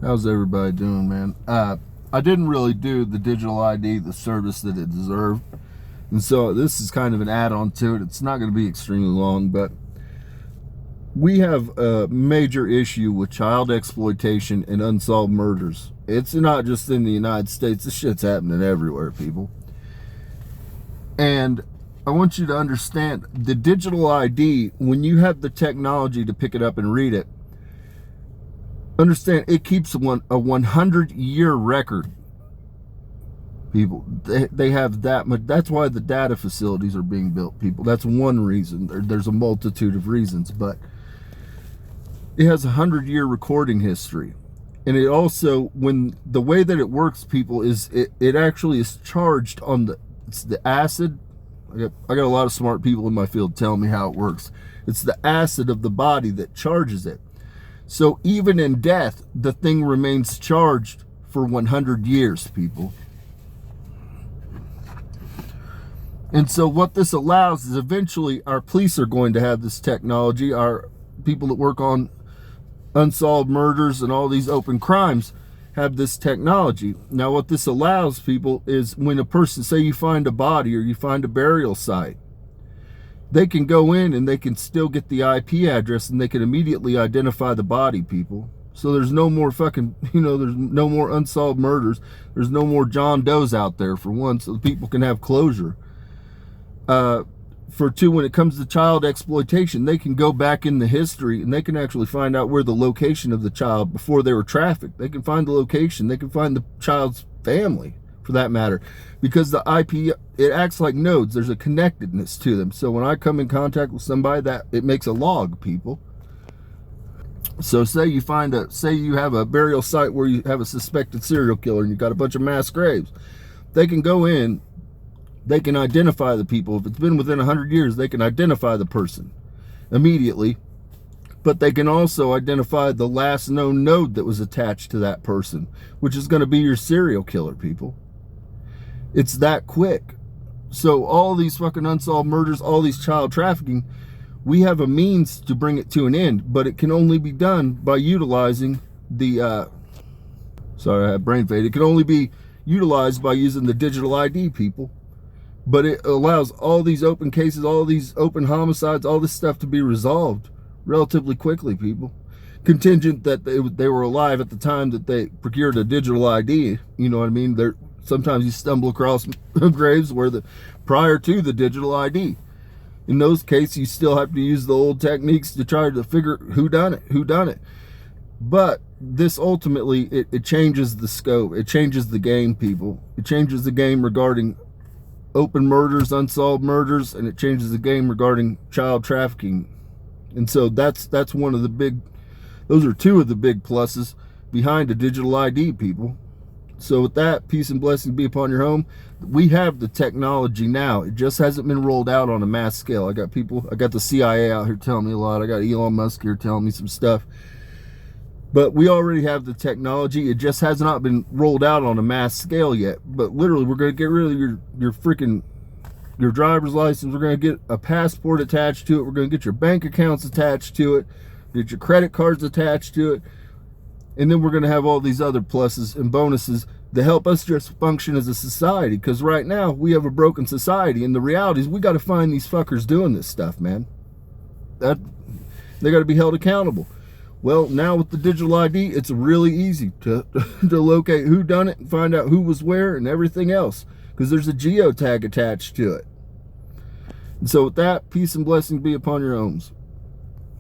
How's everybody doing, man? I didn't really do the digital ID the service that it deserved. And so this is kind of an add-on to it. It's not going to be extremely long, but we have a major issue with child exploitation and unsolved murders. It's not just in the United States. This shit's happening everywhere, people. And I want you to understand the digital ID, when you have the technology to pick it up and read it, understand it keeps a 100-year record. People, they have that much. That's why the data facilities are being built, people. That's one reason. There's a multitude of reasons, but it has a 100-year recording history. And it also, when the way that it works, people, is it actually is charged on it's the acid. I got a lot of smart people in my field telling me how it works. It's the acid of the body that charges it. So even in death, the thing remains charged for 100 years, people. And so what this allows is eventually our police are going to have this technology. Our people that work on unsolved murders and all these open crimes have this technology. Now what this allows, people, is when a person, say you find a body or you find a burial site, they can go in and they can still get the IP address and they can immediately identify the body, people. So there's no more fucking, there's no more unsolved murders. There's no more John Does out there, for one, so people can have closure. For two, when it comes to child exploitation, they can go back in the history and they can actually find out where the location of the child before they were trafficked. They can find the location. They can find the child's family, for that matter, because the IP, it acts like nodes. There's a connectedness to them. So when I come in contact with somebody, that it makes a log, people. So say you have a burial site where you have a suspected serial killer and you've got a bunch of mass graves. They can go in, they can identify the people. If it's been within 100 years, they can identify the person immediately. But they can also identify the last known node that was attached to that person, which is going to be your serial killer, people. It's that quick. So all these fucking unsolved murders, all these child trafficking, we have a means to bring it to an end, but it can only be done by utilizing the, sorry, I had brain fade. It can only be utilized by using the digital ID, people. But it allows all these open cases, all these open homicides, all this stuff to be resolved relatively quickly, people. Contingent that they were alive at the time that they procured a digital ID. You know what I mean? Sometimes you stumble across graves where prior to the digital ID. In those cases, you still have to use the old techniques to try to figure who done it. But this ultimately, it changes the scope. It changes the game, people. It changes the game regarding open murders, unsolved murders, and it changes the game regarding child trafficking. And so that's one of the those are two of the big pluses behind a digital ID, people. So with that, peace and blessings be upon your home. We have the technology now. It just hasn't been rolled out on a mass scale. I got the CIA out here telling me a lot. I got Elon Musk here telling me some stuff. But we already have the technology. It just has not been rolled out on a mass scale yet. But literally, we're going to get rid of your driver's license. We're going to get a passport attached to it. We're going to get your bank accounts attached to it. Get your credit cards attached to it. And then we're going to have all these other pluses and bonuses to help us just function as a society. Because right now, we have a broken society. And the reality is we got to find these fuckers doing this stuff, man. They got to be held accountable. Well, now with the digital ID, it's really easy to locate who done it and find out who was where and everything else, because there's a geotag attached to it. And so with that, peace and blessings be upon your homes.